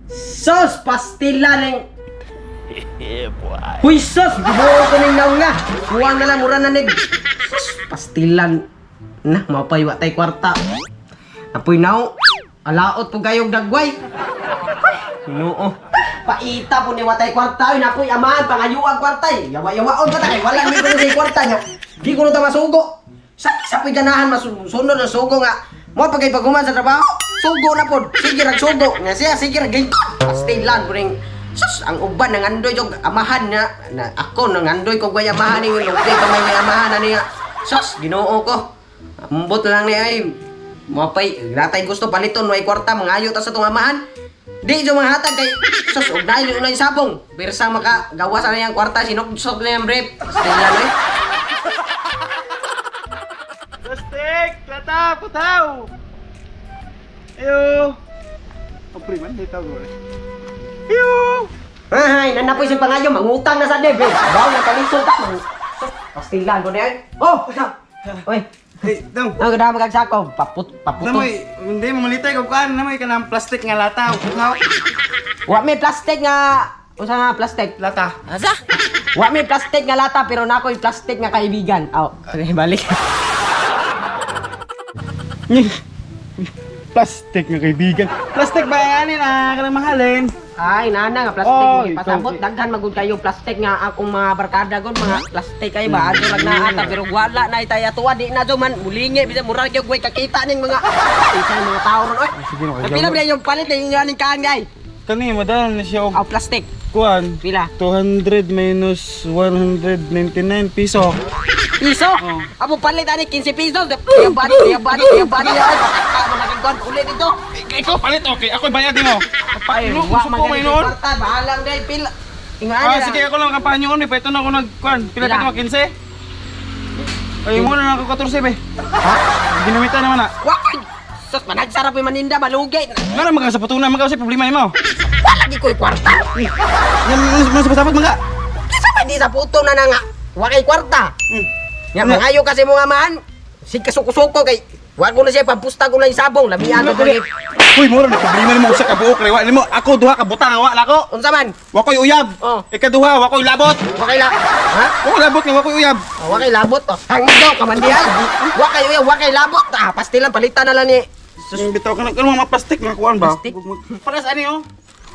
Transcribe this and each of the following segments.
Sos, pastila ng... Huy, sos! Bibuo ko ng naong nga! Huwag na lang, mura na nig! Sos, pastilan na, mapay watay kwarta. Apoy naong, alaot po kayong dagway. Noo. Paita po ni watay kwarta. Ay, napoy amahan, pangayuang kwarta eh. Yawa-yawaon pa tayo, wala nito na sa kwarta nyo. Di ko na masugo. Sa po'y ganahan, masunod na sugo nga. Mo pagay paguman sa trabaho, sugo na po. Sige rag sugo. Nga siya, sige rag gayto. Pastilan po rin. Sus, ang uban ng andoy yung amahan na ako nang andoy ko gaya amahan yung lupay pa may amahan na niya. Sus, ginoo ko. Ambot lang niya ay mapay, natay gusto paliton may kwarta mangayo ta sa tong amahan. Di jo mga hatag kay sus og nail unay sabong. Birsa maka gawas na yang kwarta sinuksok na yang brief. Pastilan oy. Plastik! Lata! Putaw! Ayo! Ang priman, di tawag mo Ayo! Ay, nanapoy si pangayo mangutang na sa deb. Bawo na kalisod ta. Sus, pastilan ko niya. Oh, oy. Hey, dong! Ang ganda magagsako, paputo. Namoy, hindi mamalitay ko kaan. Namoy ka ng plastik nga lata. Putaw! Wa may plastic nga, usa nga plastic. Lata. Asa? Wa may plastic nga lata pero nako yung plastic nga kaibigan. Aw, sige balik. Plastik nga kaibigan. Plastik ba yan na kanang mahalin? Ay, nana nga plastic Oh, mo pasabot ikaw, daghan magud kayo plastik nga akong mga barkada gon mga plastik kay ba adto lang na ata pero wala na itaya tuwa di na do man mulingi bisan mura gyud way kakita ning mga isa mga tao ron oy. Sige no, Pila ba yung palit ning ning kaan gay? Kani madal na siya og Aw plastic. kuan. Pila? 200 minus 199 piso. Piso? Oh. Amo palit ani 15 pesos. Kaya bani ay pakata mo naging gon ulit dito. Ikaw palit okay. Ako bayad mo. Ay, Ano, wa gusto man ko may noon? kwarta bahalang day pila. Ingan Ah, sige ako lang kampanyon ni ito na ako nagkuan. Pila Pila? pa 15? Ay mo na ako 14 be. Ha? Ginamitan naman na. Wa sus managsarap yung maninda malugay. Ngara mga sa patunan mga sa problema nimo. Wala di ko'y kwarta. Yan mas sapat mga. Kisa ba di sa puto na nga? Wa kay kwarta. Nga mangayo kasi mo nga man. Si kasuko-suko kay wa ko na siya pampusta ko lang yung sabong. Lamihan ko kay Uy, mo na problema nimo usa ka buok rewa nimo. Ako duha ka butang wa lako. unsa man? Wa ko'y uyab. Oh. Ikaduha wa ko'y labot. Wa kay la. Ha? Wa ko'y labot nga wa ko'y uyab. Wa kay labot to. Hangdo kamandihan. Wa kay labot. Ah, pastilan palitan na lang ni. Sus bitaw ka nang mga plastic nga kuan ba? Plastic? Para sa ani oh.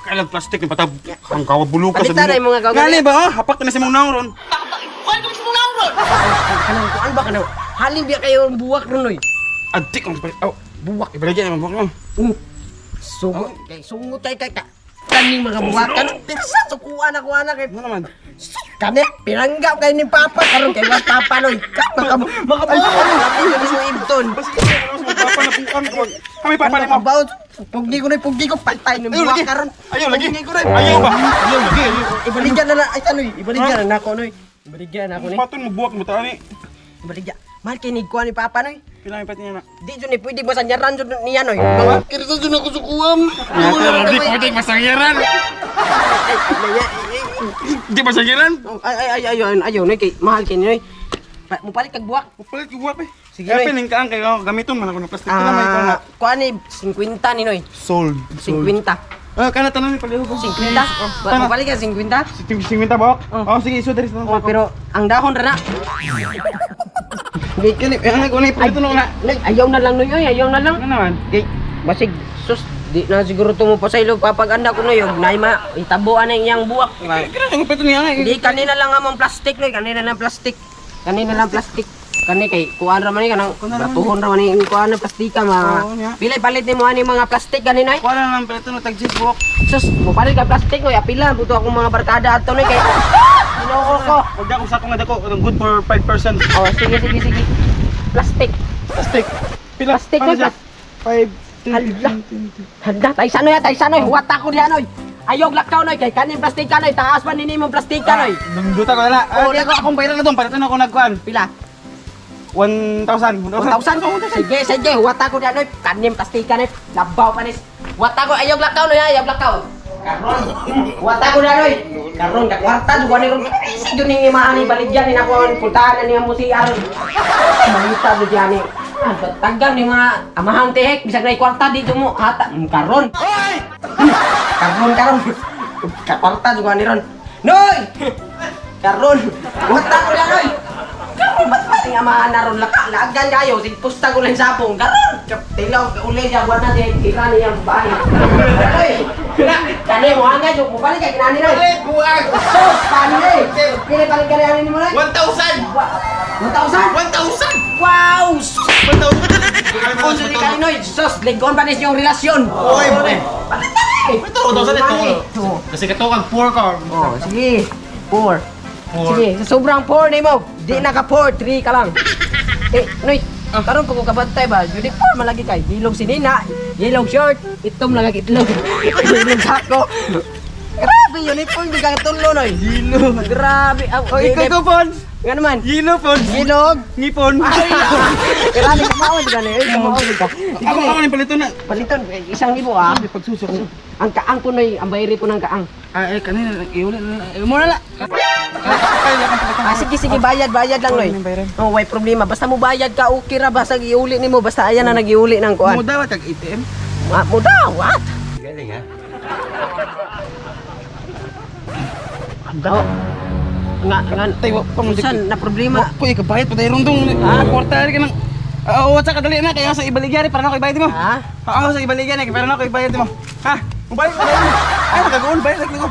Kailang plastic nga patab. Ang kawa bulukas Palitan na yung mga gawin. Ngali ba oh? Hapak na si mong naong ron. Kanang kuan ba kanang halin biya kayo buwak ron oy. Adik ang oh, buwak ibalagyan naman buwak mo. Sugot kay sungot kay kaning mga buwakan. Pinsa sukuan ako anak kay Ano naman? kani piranggap kay ni papa karon kay wa papa noy. Makabuo labi ni mo ibton. Papa na bukan ko. Kami papa na mo. About pugdi ko patay ni Ayaw buwak lagi. karon. Ayaw lagi. Pugdi ko rin. Ayaw ba? Ayaw lagi. Ibaligyan na ay sanoy, ibaligyan na nako noy. Ibaligyan na ako ni. Paton mo buwak mo tani. Ibaligyan. Mahal kinig ko ni papa noy. Pila may pati na. Di jud ni pwede ba sanyaran jud niya noy. Mga kirsa jud ako sukuam. Di pwede masangyaran. Di masangyaran. Ayaw noy kay mahal kay noy. Mupalit kag buwak. Palit ko buwak eh. Sige, Kaya Noy. pining kaang kayo gamiton man ako ng plastic. Kailan may ko na. Kuan ni 50 ni noy. Sold. 50. Kana tanan ni paliho ko. 50. Tana. Mupalit ka 50. 50 ba? Oh sige, iso diri sa. Oh, pero ang dahon ra na. Di kini ang ko na ipalito na. Ayaw na lang noy, ayaw na lang. Ano naman? Kay basig sus di na siguro tumo pa sa ilo papaganda ko noy, nay ma itabuan na iyang buwak. Kira ang pito niya nga. Hindi kanina lang among plastic noy, kanina lang plastic. Kanina lang plastic. Kani kay kuan ra man ni kanang batuhon ra man ni kuan na plastika Oo, niya. Pilay palit ni mo ani mga plastic kanina. Wala nang pito no tag buwak. Sus, mo palit ka plastic noy, apila buto akong mga barkada ato noy kay Ginoo ko. Huwag ako sa akong dako, good for 5%. Oh, sige. Plastic. Plastic. Pila? Plastic Paano na siya? 5, Hala. Handa, tay sanoy, huwat ako diyan noy. Ayog lakaw noy, kay kanin plastic ka noy, taas pa nini mong plastic ka noy. Nungduta ko na. Oo, Di ako akong bayaran na doon, palitan ako nagkuhan. Pila? 1,000. 1,000? Sige, huwat ako diyan noy, kanin plastic ka noy, labaw panis. Huwat ako, ayog lakaw noy, ayog lakaw. Karon, huwat ako diyan noy. Karon, kakwarta, duwa ni ron. Yun yung imahan ni baligyan, ni nakuha, puntahan na niya mo si Aron. Malita do diyan ni. Tagang ni mga amahang tehek, bisag na kwarta dito mo, hata, karon. Hoy! Karon. Kaparta juga ni Ron. Noy! Karon. Wata ko na Noy. Karon ba't pating amahan na Ron? Lagan kayo. Pusta ko lang sapong. Karon. Tilaw uli siya. Buwan na din. Ika niyang bahay. Noy! Kani mo hanggang yung balik kay kinani Noy. Balik, buwag! Sos! Pali! Pili paling kariyanin mo Noy. 1,000! 1,000? 1,000! Wow! 1,000! Kung sili kayo Noy. Sos! Ligon pa rin yung relasyon. Oy, boy. Ito! 2,000 ito. Kasi katokang 4 ka. Oh, sige. 4. Four. Sige, sa sobrang 4 na mo. Di naka 4, 3 ka lang. Noy, karon pag kabantay ba, uniform malagi kay. Ilog si Nina, yellow shirt, itom lang itlog. Ilog sako. Grabe, uniform di ka tulo Noy. Ilog. Grabe. Oh, ikaw ko, Pons! Nga naman. Yelo, Pons! Ilog. Ngipon! Grabe, kamawad ka na. Kamawad ka. Ako ng palito na. Paliton, 1,000 ah. Pagsusok ko. Ang kaang ko Noy, ang bayri po ng kaang. Kanina, iulit na. Muna lang. Sige, bayad lang Noy. Oh, way problema. Basta mo bayad ka, okay ra. Basta giuli nimo, basta ayan na nagiuli ng kuan. Muda ba kag ATM? Muda, what? Galing ha? Daw. Nga, Tayo, saan na problema? Puy, kabayad pa tayo rundong. Kwarta ka ng... What's ka dali na, kaya sa ibaligyan para na ako ibayad mo. Ha? Oo, sa ibaligyan para na ako ibayad mo. Ha? Mubalik ka dali. Ay, nagagoon, bayad ko.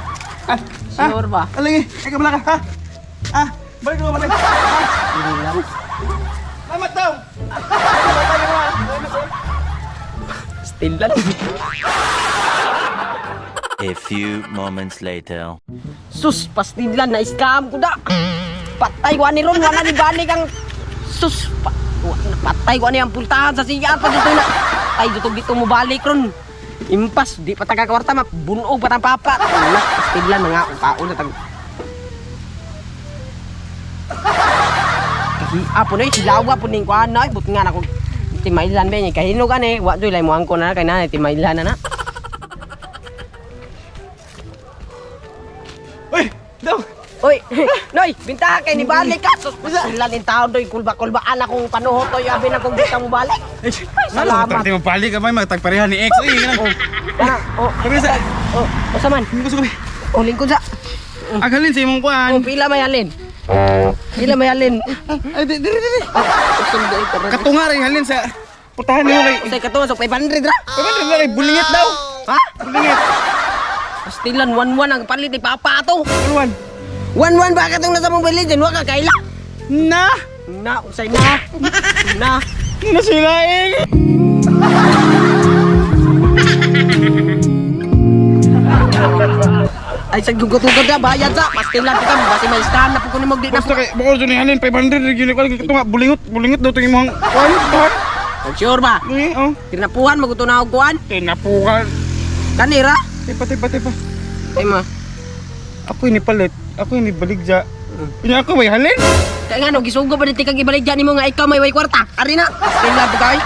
Ha? Sure ba? Alangi, ay ka bala ka, ha? Ha? Balik ko balik. Hindi lang. Salamat daw! Still lang. A few moments later. Sus, pastilan na scam ko da. Patay ko ni Ron, wala ni balik ang sus. Patay ko ni ang pultahan sa siya pa dito na. Ay dito mo balik Ron. Impas, di pa taga kwarta mabunog pa tang papat. Wala, pastilan mga tao na tag. Apo na silawa po ning kuan na, but nga nako timailan ba niya kahino gani, wa joy lay mo angko na kay na timailan na na. Uy! Daw! Oy, Noy, bintahan kay ni balik ka. Sus, silan in taon doy kulba-kulbaan akong panuhot toy abi na kong gustang mo balik. Salamat. Salamat. Mo balik ka may magtagparehan ni X. Uy, ganun. Kami sa... Sa man. Hindi ko sa kami. Lingkod sa. Agalin sa imong kuhan. Pila may halin. Pila may halin. Ay, di. Sundo ito. Katunga rin halin sa... Putahan niyo kay... Usay ka to, so 500 ra. Kaman rin kay bulingit daw. Ha? Bulingit. Pastilan 1-1 ang palit ni Papa to.Uluan. 1-1 ba katong nasa mong bilid wa ka kaila. Na! Na, usay na. Na. Nasilaing! Ay sa gugot-gugot na bayad sa. Pastilan ko kam basi may scam na po kuno magdi na. Basta kay bukod dyan ni halin 500 yun ko katunga bulingit daw to imong kuhan. Kuhan. Sure ba? Oh. Tinapuhan magutunaw kuan. Tinapukan. Kanira? Tipa. Ay ma. Ako ini palit. Ako ini baligja. Inya ako may halin. Kaya nga no, gisugo ba dito kag ibaligyan nimo nga ikaw may way kwarta? Ari na. Stella bugay.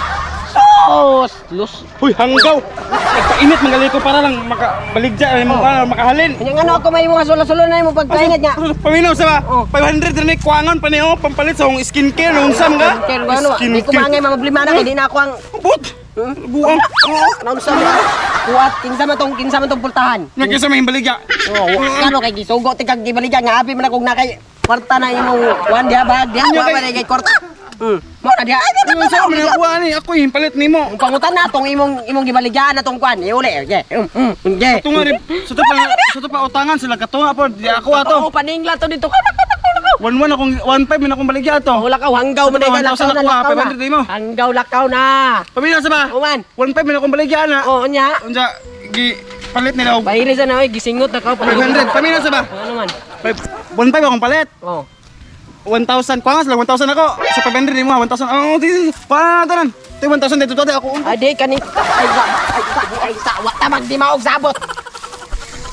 Sos, los. Huy, hanggaw. Nagpainit manggali ko para lang makabaligja ay mo makahalin. Kanya nga no ako may mga solo-solo na imo pagkaingat nga. Paminaw sa ba? Oh. 500 rin kuangon pa niyo pampalit sa akong skincare nung sam ka. Kaya ano, di ko mangay mga problema na kay di na ako ang But. Buang. anong sa mga kuat kinsa man tong pultahan. Nya kinsa may baligya. Oh, kano kay gisugo ti kag ibaligyan nga abi man akong nakay kwarta na imong kuan diha bag diha wa ba kay kwarta. Mo ka diha. Ano sa amin ako ani ako yung palit nimo. Ang pangutan na tong imong gibaligyan na tong kuan. Iuli. Okay. Okay. Tunga rin. Suto pa utangan sila katunga po. Di ako ato. Oo, paningla to dito. 1-1 akong 1-5 min akong baligya ato. Oh, lakaw, hanggaw mo na ikaw, lakaw na, lakaw na. 500 mo. Hanggaw, lakaw na. Paminaw sa ba? Uman. 1-5 min akong baligya na. Oo, nya. Unsa gi palit nila og Bahiri sa na, gisingot na ka. 500. Paminaw sa ba? Ano man? 1-5 akong palit. Oo. 1,000 kuangas lang 1,000 ako. Sa 500 mo 1,000. Oh, di. Pa tanan. 1,000 dito dati ako. Ade, kani. Ay, sa, watamag di maog sabot.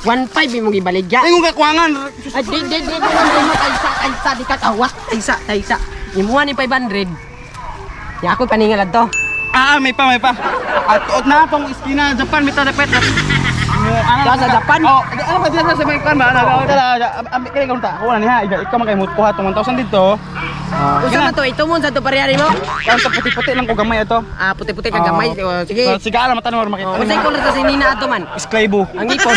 1.5 imong gibaligya. Ingon ka kuangan. Ay, di mo kaysa, di ka kawat. Kaysa. Imuha ni 500. Ya ako paningalad to. May pa. At tuot na pang iskina Japan mita dapat. Sa Japan? Oh, ano ba diyan sa may kan ba? Kaya kung ta, wala niya. Ikaw man kay mut kuha tong 1,000 dito. Usa man to, ito mo sa to parehari mo. Ang puti-puti lang ko gamay ito. Puti-puti ka gamay. Sige. Sige, alam mata na makita. Unsay color sa sinina ato man? Esclavo. Ang ipon.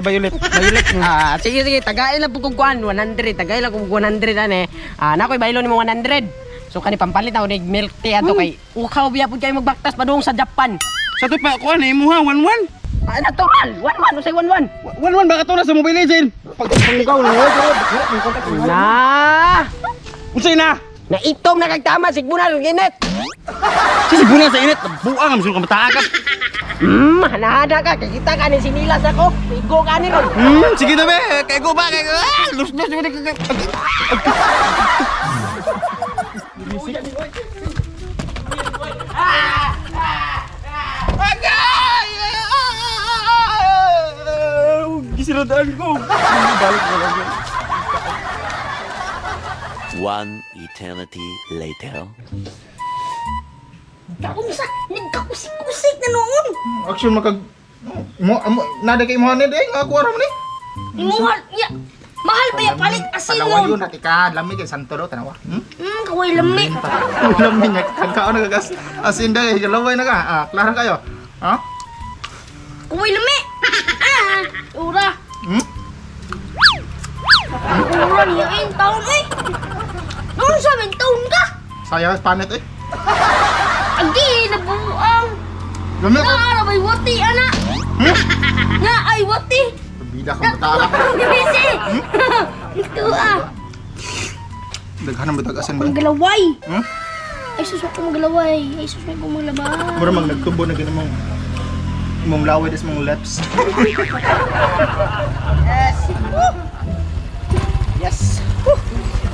Violet. Violet. Sige sige, tagay lang pug kuan 100, tagay lang kung 100 ane. Nakoy baylo nimo 100. So kani pampalit ako nig milk tea ato kay ukaw biya pud kay magbaktas padung sa Japan. Sa to pa ko ani mo ha 11. Natural. 1-1 usay 1-1. 11 baka to na sa Mobile Legend. Pag pangligaw na Na. Unsay na? Na itom na kagtama sigmuna ginit. Kasi guna sa init, buang ang ka mataagap. Hana-hana ka, kikita ka ni sinilas ako. Igo ka ni ron. Sige na be, kay go ba, kay go. Lus-lus mo ni kay. Gisiradaan ko. Balik na lang. One eternity later. Nagkakusik-kusik na noon. Action makag mo nada kay mo ni dai nga kuwara man ni. Imuhal, ya. Mahal ba yung palit asin Palawan nun? yun at ika lami kay Santoro tanawa. Kaway lami. Lami nya kagkaon nagagas asin dai galaway na ka. Klaro kayo. Ha? Kaway lami. Ura. Ura niya yung taon eh. Noon sabing taon ka. Saya panet eh. Agi, nabuang. Lami ko. Naarabay wati, anak. Na ay wati. Bida ka matala. Gabisi. Ito Daghanan bitag asin ba? Maggalaway. Hmm? Ay, susunod ko maggalaway. Ay, susunod ko maglabas. Mura mag nagtubo na ganun mong laway des mong lips. Yes.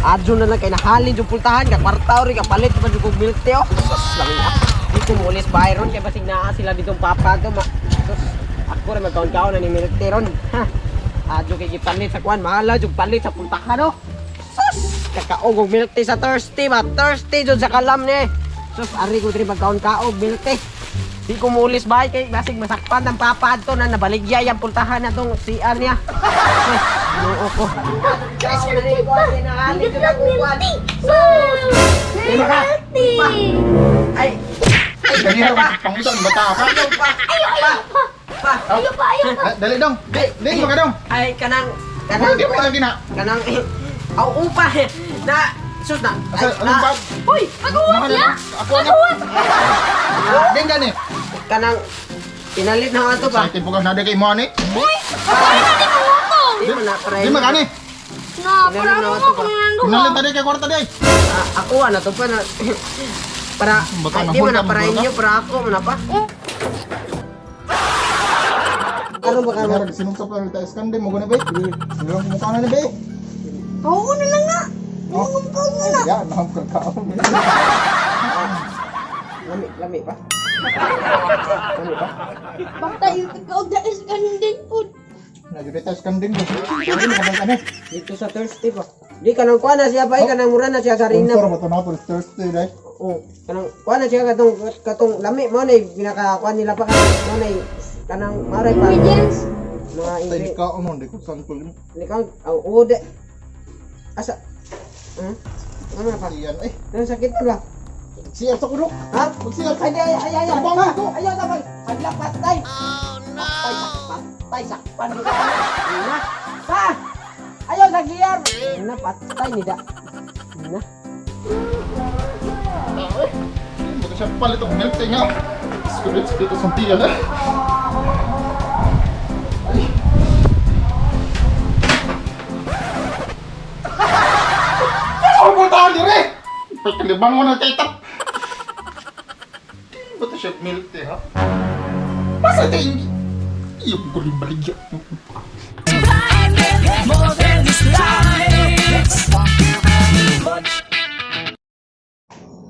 Adyo na lang kay nahalin yung pultahan ka kwarta ori ka palit pa yung milk tea. Sus, lamin na. Dito mo ulis Byron kay basig naa sila ditong papa to. Sus, ako rin magkaon-kaon na ni milk tea ron. Adyo kay gipalit sa kwan, mahala yung palit sa pultahan no. Sus, kakaog og milk tea sa thirsty ba? Thirsty jud sa kalam ni. Sus, ari ko diri magkaon-kaon milk tea. Di ko mulis ba kay basig masakpan ng papa to na nabaligya yung pultahan na tong CR niya. Noo ko. Kasi na rin ko ay nahalin ko na kukuan. Ay! Ay! Dali ra pangutan bata ka. Ayaw pa! Ayaw pa! Ayaw pa, ayaw pa. Dali dong. Dali mo ka dong. Ay, kanang... Di pa lagi na. Kanang... Aw, upa! Na... Sus na! Ay, Anong na... bag? Uy, pag-uwat ya. Ako na. Ding gani. Kanang... Pinalit na nga ito ba? Sakit bukas nada kay mo ni. Uy, pag-uwat na din ako to. Di mo na, pre. Di magani. Na, para mo ko kung nandun Kunalit ka. tadi kay kwarta day. Ako ano to pa na... Para... Baka Ay, di mo na nahulga, para nahulga. inyo, para ako mo na pa. Ano ba ka Kaya sinungkap lang tayo skande mo guna ba? Siguro mo kana ni ba? Oo na lang nga. Nangungkong nga na. Ya, naham ka ka. Lami pa? Lami pa? Bakta yung ikaw dahil kandin po. Na jud tayo skande mo. Ano mo kana? Dito sa thirsty pa. Di kanang kuha na siya ba? Kanang mura na siya karina. Sponsor mo to na for Thursday day. Oh, kanang kuha na siya katong lami mo na pinakakuha nila pa kanang mo na kanang maray pa. Ingredients. Mga Tay ingredients. ka mo di ko sampol mo. Ikaw, oh, de. Asa? Ano na pa? Siyan eh. Ano sakit ko ba? Siya sa kulo. Ha? Siya. Ay, Ano ba ito? Ayaw na ba? Hadlak patay. Oh no. Patay sakpan mo. Na. Pa. Ayaw sa giyar. Na patay ni da. Na. Baka siya palit og milk tea nga. Skulit dito sa tiyan eh. Ano mo tahan dire? Pagkalibang mo na kay tap. Ba't siya milk tea ha? Masa ito yung... Iyong ko rin baligya.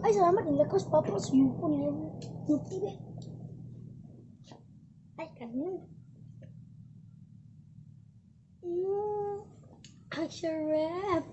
Ay, salamat. Nilakas pa po sa yupo niya. Yupo ba? Ay, kanin. Ang sarap.